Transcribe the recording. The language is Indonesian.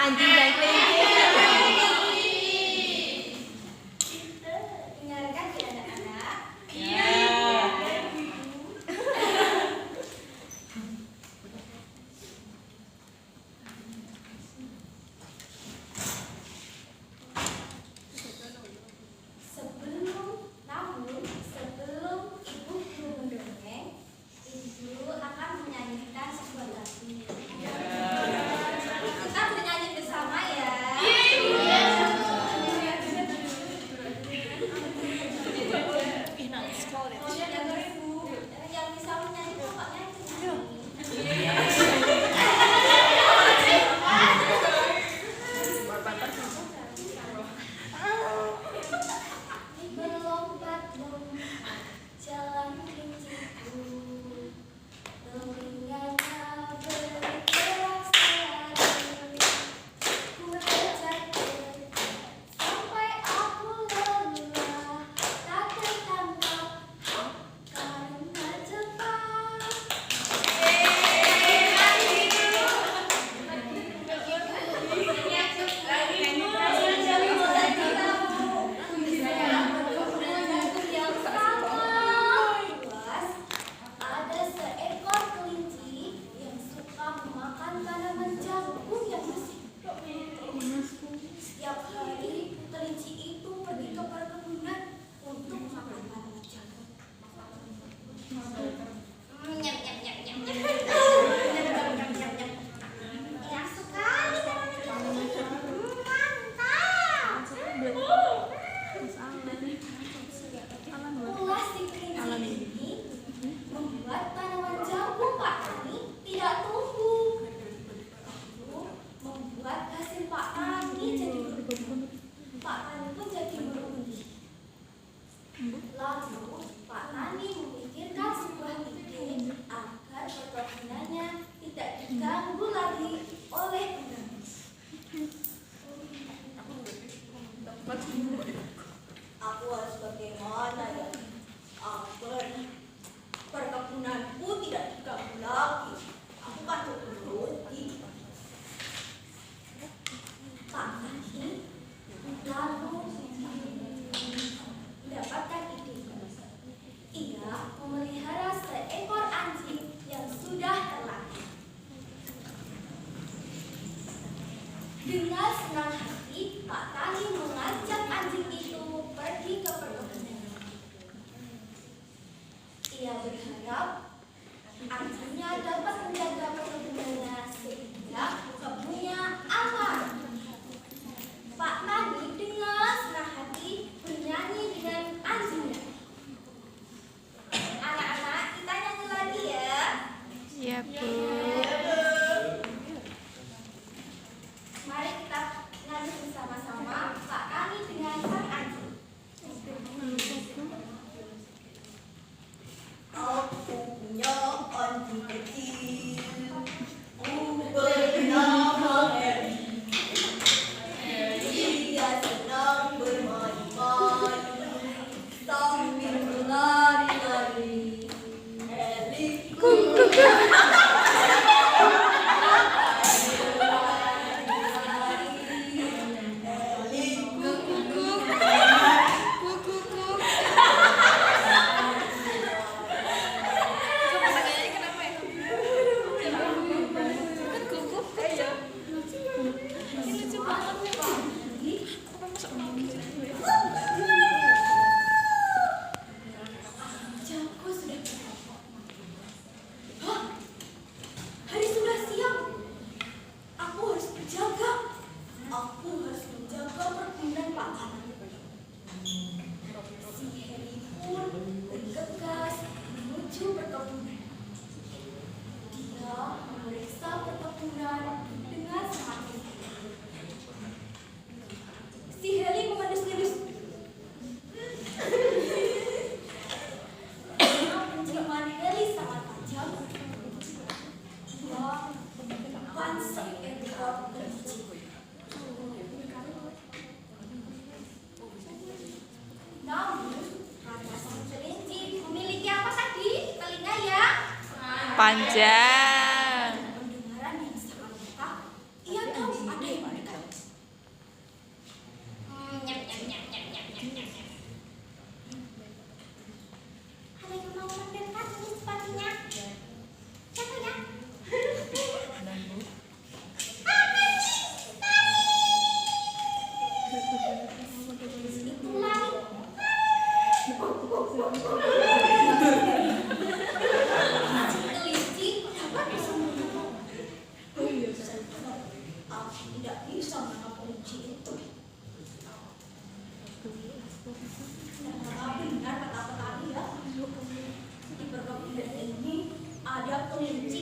anjing dan kelinci. Dengarkan ya anak-anak. Iya. Sebelum ibu guru mendongeng, ibu akan menyanyikan sebuah lagu. Kita bernyanyi bersama ya. Yang bisa menyanyi pokoknya berlompat-lompat jalan kelinciku, telinganya bergerak sehari. Ku kejar-kejar sampai aku lelah, tak tertangkap karena cepat. Ada seekor kelinci yang suka memakan tanaman jagung yang masih. Setiap hari kelinci itu pergi ke perkebunan untuk makan tanaman jagung. Nyam, nyam, nyam, nyam, nyam. Enak sekali tanaman jagung. Mantap. Ulas si kelinci ini membuat tanaman jagung Pak Tani tidak tumbuh. Lalu membuat hasil Pak Tani jadi berkurang. Pak Tani pun jadi merugi. Lalu Pak Tani memikirkan sebuah ide agar perkebunannya tidak diganggu lagi oleh pengganggu. Aku harus bagaimana ya agar perkebunanku tidak diganggu lagi. Aku kan merugi. Pak Tani lalu mendapatkan ide. Ia memelihara seekor anjing yang sudah terlatih. Dengan senang hati, Pak Tani mengajak anjing itu pergi ke perkebunan. Ia berharap anjingnya dapat menjaga perkebunannya sehingga kebunnya aman. Pak Tani dengan senang hati bernyanyi dengan anjingnya. Anak-anak, kita nyanyi lagi ya. Iya, Bu. Mari kita nyanyi bersama-sama Pak Tani dengan sang anjing. Aku punya anjing kecil, ku bernama Harry. Dia senang bermain-main sambil berlari-lari. Harry Jago sudah berapa? Hah? Hari sudah siang. Aku harus berjaga. Aku harus menjaga perkebunan Pak Tani. Si Harry pun bergegas menuju perkebunan. Dia memeriksa perkebunan dengan sangat teliti. Si Harry mengendus-endus. Penciuman Harry sangat tajam. Dia bukan seekor kelinci. Namun, rata sang kelinci memiliki apa tadi? Telinga ya? Panjang. Pendengaran yang sangat peka. Ia tahu ada yang Aku tidak bisa menangkap kelinci itu. Dan apa benar kata petani ya? Di perkebunan ini ada kelinci.